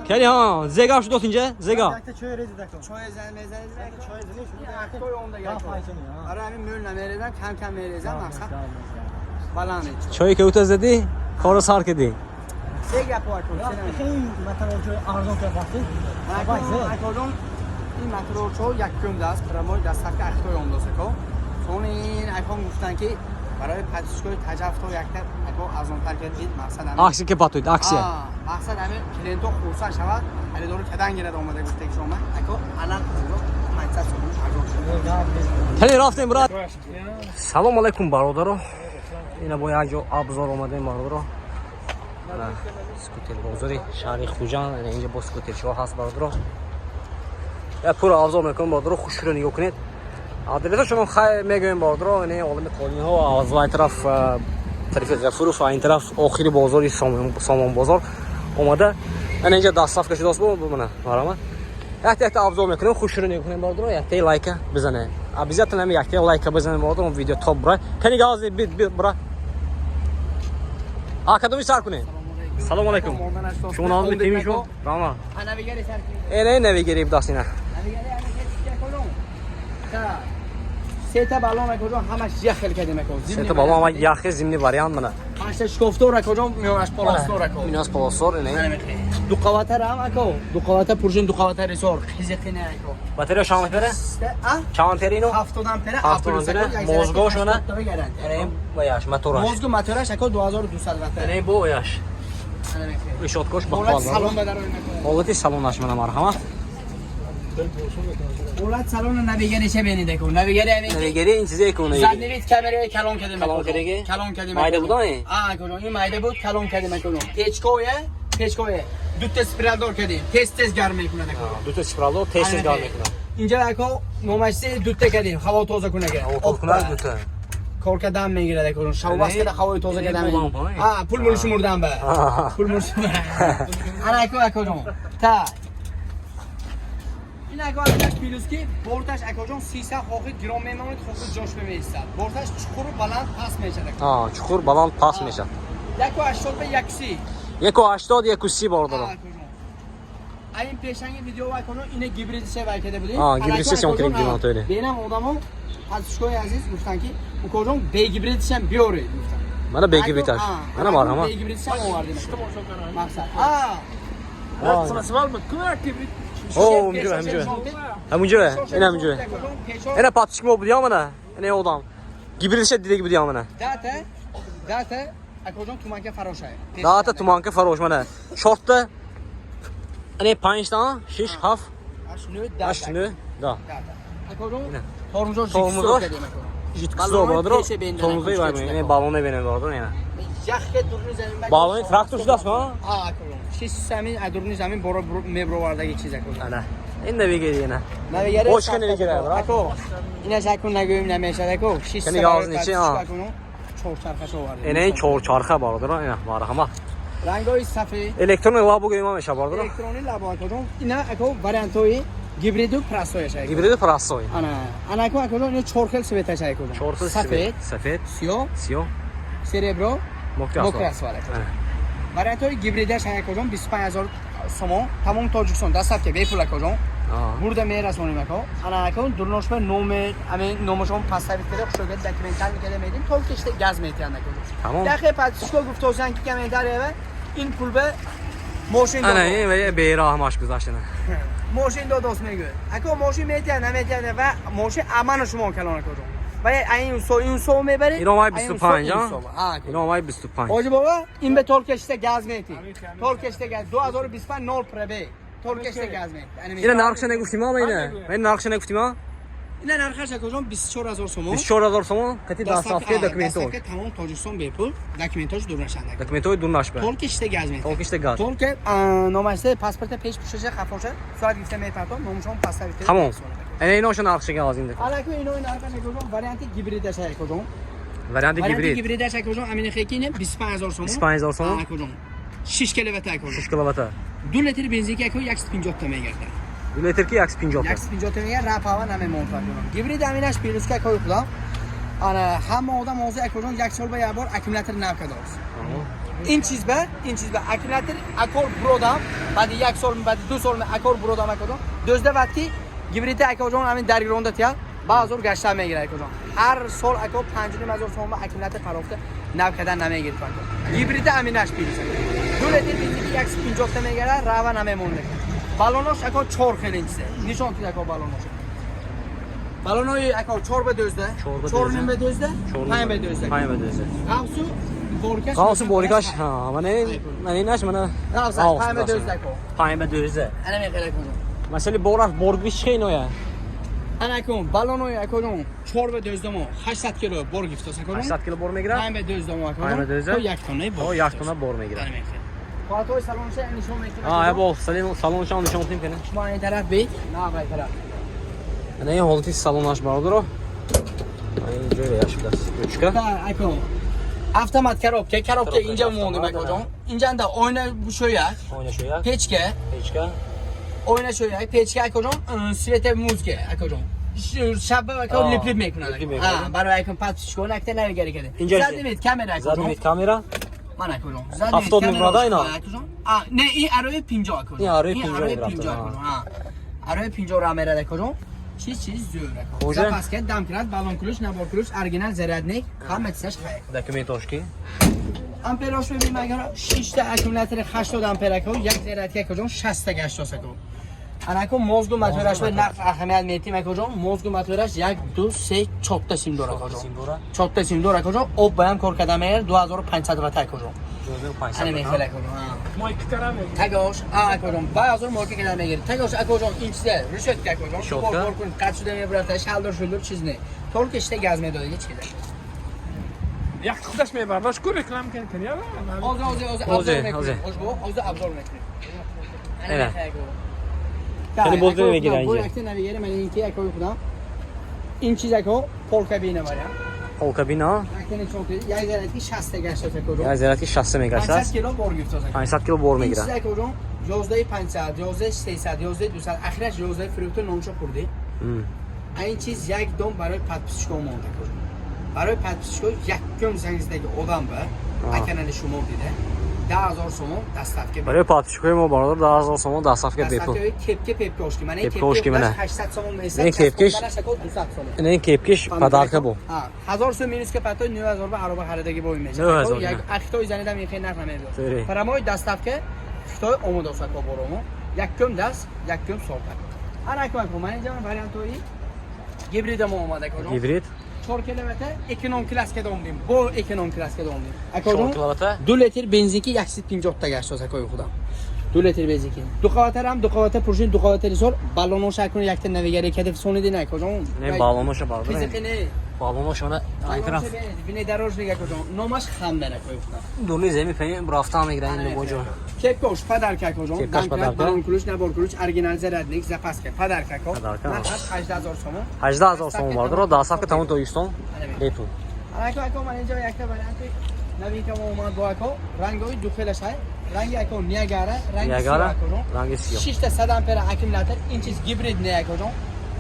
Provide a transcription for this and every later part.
کلی ها زگا شد اینجا زگا چای ریزی دکتر چای زن میزنید چای زنی شما اکوی اون دیگه آره همین میل نمیریزن کم کم میریزن مقصد بلانه چایی که اوت زدی کارو سر کردی زگا پاکو خیلی مثلا جو ارزون که وقتی اکوجون این متروچو یک کم دست برای دست که اکوی اون دوست کو چون این اکون گفتن که برای پادشاهی تجربه تو یک اکو از اون تر کردید مقصد همین عکسی که پاتوید عکسی مقصد همین کلینتو خورسا شود علی دور کدان گیرد اومده گفته که شما اکو الان مقصد شما کلی رفتیم برات سلام علیکم برادرو اینا با یک جو ابزار اومده برادرو نه سکوتر بازاری شهر خوجان اینجا با سکوتر شو هست برادرو یا پورا ابزار میکنم برادرو خوش رو نگاه کنید البته شما خیلی میگویم برادرو این عالم کالین ها از این طرف طرف غفور و این طرف آخری بازاری سامان بازار اومده من اینجا دستاف کشید دست بمونه برام یک ابزار میکنم خوش رو نگاه کنید برادرو یک لایک بزنه ابزیت نمی یک لایک بزنید برادرو ویدیو تاپ برای کنی گاز بیت برای آکادمی سر کنید سلام علیکم شما نام تیمی شو راما نویگری سر اینه نویگری بداسینا سه تا بالون اکوجون همش یخل کردیم اکو سه تا بالون ama یخ زمینی واریان منه پنج شکفتور اکوجون میونش پلاستور اکو میناس پلاستور نه دو قواتر هم اکو دو قواتر پروژن دو قواتر ریسور خیزقینه اکو باتری شام پره چند پرینو 70 امپره 70 موزگوش نه این وایاش موتورش موزگو موتورش اکو 2200 وات نه بو وایاش ریشوتکوش باحال سالن بدارم حالتی سالونش منه مرحمت اولاد سالن نویگری چه بینید اکو نویگری همین نویگری این چیزی کنه زدنیت کامرای کلون کردیم کلون کردیم مایده بود نه اکو این مایده بود کلون کردیم اکو پیچکویه دو تا اسپرالدور کردیم تست گرم میکنه اکو دو تا اسپرالدور تست گرم میکنه اینجا اکو نمایشی دو تا کردیم هوا تازه کنه که دو تا کار کردم میگیره اکو شو واسه هوا تازه کردم پول مولش مردم به پول مولش انا اکو تا این اگه پیلوسکی بورتش اکوجون 300 گرم میمونه خوب جاش بمیستد بورتش چخور بلند پاس میشه چخور بلند پاس میشه 180 به 130 180 130 برادر این پیشنگ ویدیو واکنو اینه گیبرید سه وایکده بودی گیبرید سه اون کردیم تو ببینم آدمو پادشاهی عزیز گفتن که اکوجون بی گیبرید هم بیاره گفتن من بی گیبریدش من بارم بی گیبرید هم آوردیم مقصد سوال بکنه که او همونجوره این همونجوره اینا پاتش مو بودی امانه این اودام گیبریدش دیگه بودی امانه داته اکوجون تومانکه فروشه داته تومانکه فروش منه شورت این 5 تا 6 7 8 9 دا اکوجون تورموزو جیتکسو برادر تورموزی وای این بالون ببینه برادر اینا یخ دورنی زمین بالون تراکتور شده است ها اکوجون شش زمین ادورنی زمین برو میبرو واردگی چیز اکوجون نه این نویگری نه نویگری خوش کنه نویگری اکو اینا شکون نگویم نمیشه اکو 6 کنی گاز نیچه ها چهار چرخه شو وارد این چهار چرخه برادر اینا مرحمت رنگای سفید الکترون لابو گیم میشه برادر الکترونی لابو اکوجون اینا اکو واریانتوی گیبریدو پراسویش گیبرید پراسوی انا اکو اکوجون اینو چهار سویتش اکوجون سفید سیاه سربرو موکراس وارد واریانتوی گیبریدش اکوجون 25000 سومو تمام تاجیکستان دست که بپول اکوجون burada میرسونیم اکو انا اکو درنوش به نوم همین نومشون پس تعریف کرده خوشو گفت داکیومنتال میکنه میدیم تو کشته گاز میتیان اکو تمام داخل پادشاه گفت توسن که کمی داره این پول به ماشین انا این و بیراه همش گذاشتن ماشین دو دوست میگه اکو ماشین میتیان نمیتیان و ماشین امان شما کلان اکو و این سو میبره اینا مای 25 اینا مای 25 آجی بابا این به تول کشته گاز میتی تول کشته گاز 2025 نول پربه تول کشته گاز میتی اینا نرخش نگفتیم ما اینه من نرخش نگفتیم ما اینا نرخش اکوجون 24000 سومو 24000 سومو کتی دستافته داکیومنتو که تمام تاجیکستان بپول داکیومنتاش دورنشنده داکیومنتو دورناش به تول کشته گاز میتی تول کشته گاز تول که نمایشته پاسپورت پیش پوشش خفاشه سواد گفته میپرتم نمشون پاس تعریف تمام ایناشو نرخش گاز این حالا که اینو نرخش اکوجون واریانت گیبرید داشته اکوجون واریانت گیبرید داشته اکوجون امین خیکینه 25000 سومو 25000 سومو اکوجون 6 کیلومتر اکوجون 6 کیلومتر 2 لیتر بنزین که اکو 150 تا میگرده 2 لیتر کی 150 150 تا میگه رپاوا نمی مونتا گیبرید امینش پیروز که اکو خدا انا هم آدم موضوع اکوجون یک سال به یه بار اکیومولاتور نو کداست این چیز به اکیمولاتور اکور برودام بعد یک سال بعد 2 سال اکور برودام اکودم دزده وقتی گیبریت اکوجون همین در گراونده تیا بازور گشته میگیره اکوجون هر سال اکو 5000 سوم اکیمولاتور خرافته نو کردن نمیگیره کنه گیبریت همینش پیریسه دولت دیگه 150 تا میگیره راوا نمیمونه بالونش اکو 4 خیلی نیست نشون تو اکو بالونش بالونوی اکو 4 به دزده 4 نیم به دزده 5 به دزده 5 به دزده قوسو بورکاش قوسو بورکاش ها من اینش من 5 به دزده کو 5 به دزده انا میگیره کنه مثلا بورگویش خیلی نویا انا کن بالونوی اکو 4 به دزده مو 800 کیلو بور گیفتاس اکو 800 کیلو بور میگیره 5 به دزده مو اکو 5 به دزده تو یک تونه بور یک تونه بور میگیره خاطر سالونش نشون میگیره با سالونش نشون میدیم کنه شما این طرف بی نه بای طرف انا این حالتی سالونش باردار این جوری یاش بس küçük اکو avtomat karobka اینجا مونده مگاجون اینجا دا oyna bu şöyle peçke oyna şöyle peçke اکوجون سویت موزگه اکوجون شب اکو لیپ میکنه ها برای اکو پاتش کن اکته نمیگیره کده زدید کامera اکوجون زدید کامera من اکوجون 70 میلیون اینا نه این اروی 50 اکوجون این اروی 50 اکوجون ها اروی 50 رامره اکوجون چیز زور اکو پس که دم کرد بالون کلوش نبار کلوش اورجینال زرادنیک همتش خیر داکیومنتوشکی امپراش ببین اگر 6 تا اکومولاتور 80 امپر اکو یک زرادی اکوجون 60 تا گشت اکو انا موزگو موتورش به نقص اهمیت میتیم اکوجون موزگو موتورش 1 2 3 4 تا سیم داره اکوجون 4 تا سیم داره اکوجون او بیان کار کردم 2500 وات اکوجون 2500 میخواد اکوجون مایک ترام تگاش اکوجون بازار مارک کردن میگیره تگاش اکوجون اینچه روشت اکوجون کار کن قد شده میبره شلدر شلدر چیز نه ترکش ته گاز میداد چیزه یک خودش میبره باش کو رکلام کنی یا اوز ابزار میکنه evet خیلی بولد میگیره اینجا وقتی نمیگیره من اینکه اکو خودم این چیز اکو پول کابینه واره پول کابینا وقتی چون یک زرتی 60 تا گشت اکو یک زرتی 60 میگیره 500 کیلو بور گرفت 500 کیلو بور میگیره این چیز اکو 11 500 11 300 11 200 اخرش 11 فروت نونشو خورده این چیز یک دم برای پاتپیشکو مونده برای پاتپیشکو یک کم زنگزدگی آدم به اکنن شما دیده 10000 سومون دستافکه برای پاتیشکوی ما باردار 10000 سومون دستافکه بیپو کپکه پپکوشکی من کپکوشکی من 800 سومون میسه این کپکش 200 سومون این کپکش پدرکه بو 1000 سوم مینوس که پتو 9000 به عربه خریدگی بو میشه یک اختای زنیدم این خیلی نرخ نمیده فرمای دستافکه اختای اومد اوسا کو برومو یک کم دست یک کم سوپر انا کو من اینجا وریانتوی گیبرید ما اومده کجا گیبرید 4 kilometre ekonom klaska domdim. Bu ekonom klaska domdim. 4 kilometre 2 litr benzinki 150 تا گشت از کوی خودم 2 لیتر benzinki دو خاطرم دو خاطر پروژه دو خاطر سال بالونوش اکنون یک تا نویگری کده سونی دی نه کجا نه بالونوش باردار فیزیکی نه بالونوش اون این طرف ببین دروژ نگاه کجا نامش خنده نه کوی خودم دولی زمین پین برافتا میگیرن این بوجو کپکوش پدر کجا بالون کلوش نه بار کلوش اورجینال زرادنیک زپاس که پدر ککو من 18000 سوم 18000 سوم باردار دستاف که تمام تویستون بیپو اکو من اینجا یک تا وریانت نوی که اومد با اکو رنگای دو خیلش های رنگ اکو نیاگاره رنگ سیاه 6 تا 100 امپر اکومولاتور این چیز گیبرید نه اکو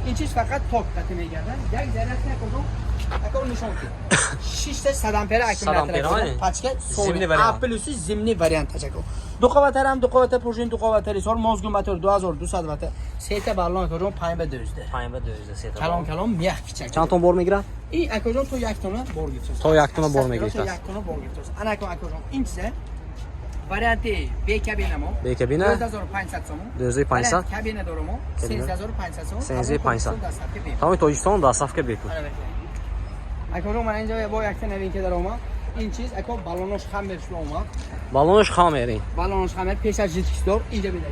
این چیز فقط توک قطع میگردن یک ذره اکو نشون که 6 تا 100 امپر اکومولاتور پچکه سونی اپلوسی زمینی وریانت اکو دو قوتر هم دو قوتر پروژین دو قوتر سال موزگو موتور 2200 وات سه تا بالون اکو 5 به 12 سه تا کلام میخ چک چند تون بور میگیره این اکو تو یک تونه بور گیرد تو یک تونه بور میگیره تو یک تونه بور گیرد انا اکو این چه وریانت بی کابینمو بی کابینه 2500 سوم 2500 کابینه دارمو 3500 سوم 3500 تمام تویستون دستاف که بیپو اکو من اینجا با یک تونه که دارم این چیز اکو بالونش خام برش اومد بالونش خامه بالونش خامه پیش از جیتکستور اینجا بیاد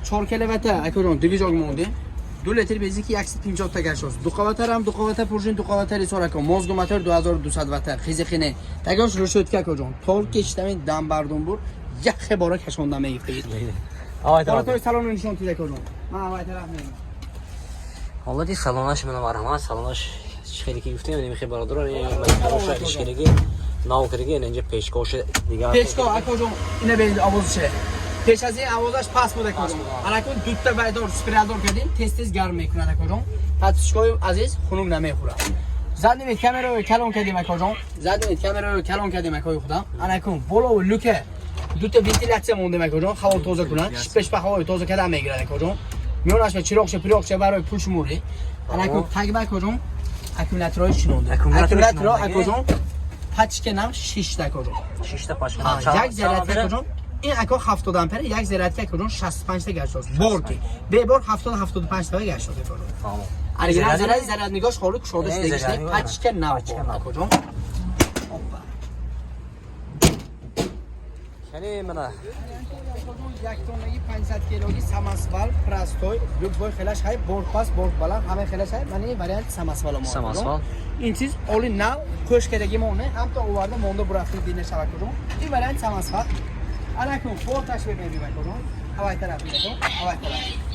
4 kilometre اکو دیویژن مونده 2 لیتر benzinki 150 تا گشت دو قوتر هم دو قوتر پروژین دو قوتر سور اکو موزگو موتور 2200 وات خیزخینه تگاش روشت که کجا تول کشتم دم بردون بور یک خبره کشوندم میگفت آهای تو سالن نشون تو کجا من آهای طرف میام والله دی سالنش من وارم سالنش خیلی که گفتم نمیخه برادر من اشکالگی ناوکرگی اینجا پیشکش دیگه پیشکش اکو اینه به آواز شه پیش از این آوازش پاس بوده کجا الان دو تا وایدور اسپرادور کردیم تست گرم میکنه کجا پاتشکوی عزیز خنوم نمیخوره زدیم کامرا رو کلان کردیم اکاجون زدیم کامرا رو کلان کردیم اکای خودم انا کن بالا و لوکه دو تا ونتیلاسیون مونده اکاجون هوا تازه کنن شپش به هوا تازه کردن میگیره اکاجون میونش به چراغ پریوکش برای پوش موری انا کن تگ با اکاجون اکومولاتورای چینونده اکومولاتور اکاجون پچ کنم 6 تا اکاجون 6 تا پاش یک ذرت اکاجون این اکا 70 آمپر یک ذرت اکاجون 65 تا گشت بورکی به بور 70 75 تا گشت اکاجون تمام اگر زرد نگاش خالی شده است دیگه پچ که نه اکاجون خیلی منه یک تونگی 500 کیلوگی سماسوال پراستوی دو بای خلاص های بورد پاس بورد بالا همه خلاص های من این وریانت سماسوال ما سماسوال این چیز اولی ناو کوش کردگی مونه هم تا اوورده مونده برافتی دینه شبکه کردم این وریانت سماسوال الان کن فورتاش ببینید کردم هوای طرف میگم هوای طرف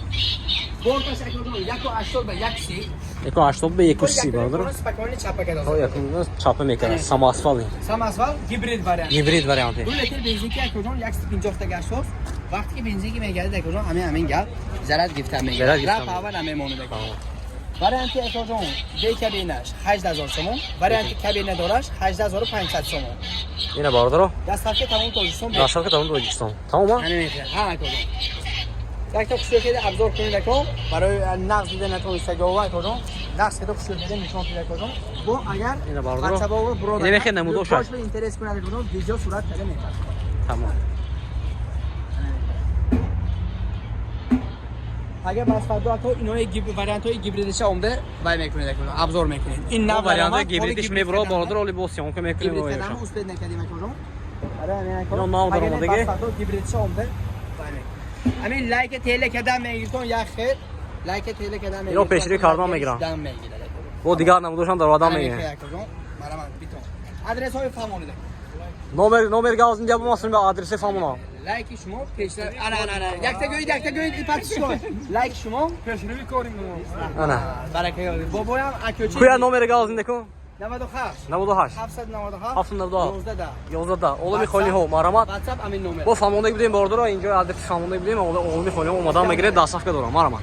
بورتاش کردم یکو 80 به 130 یکو 80 به 130 برادر سپکانی چاپه کرده او یکو چاپه میکنه سماسوال سماسوال هیبرید وریانت هیبرید وریانت دو لیتر بنزین که کردم 150 تا گاز وقتی که بنزین که میگرده کردم همین گل زرد گفته میگیره را پاور نمیمونه کردم وریانتی اکاجون دی کابینش 18000 سوم وریانتی کابینه دارش 18500 سوم اینه برادر دستافکه تمام توجیستون داشتم که تمام دوجستان تمام همین ها اکاجون یک تا کشو که ابزار کنید اکاجون برای نقد دیدن تو اینستاگرام اکاجون دست که تو کشو دیدن نشون میده اکاجون با اگر اینه برادر WhatsApp برو اینه میخه نموده شد به اینترست کنه اکاجون ویدیو صورت بده میاد تمام اگر بس فردا تو اینو وریانت های هیبریدش اومده وای میکنید اکاجون ابزار میکنید این نه وریانت هیبریدش میبره برادر اولی بوسیون که میکنیم هیبرید کردن اوست نکردیم اکاجون آره همین اینو نام دارم دیگه بس فردا هیبریدش اومده همین لایک تیله کردن میگیرتون یا خیر لایک تیله کردن میگیرتون اینو پیشری کردن میگیرم و دیگر نمودوشان در آدم میگیره آدرس های فهمونده نمر گاز اینجا بماسون به آدرس فهمونا لایک شما پیشتر انا یک تا گوید پاتش کن لایک شما پیشنهاد می‌کنیم انا برکه بابایم اکوچی کویا نمر گاز اینده کو 98 98 797 797 11 اول میخونی ها مرامات واتساپ همین نمره با فهمونده بودیم برادر اینجا آدرس فهمونده بودیم اول میخونی اومدم میگیره دستاف که دارم مرامات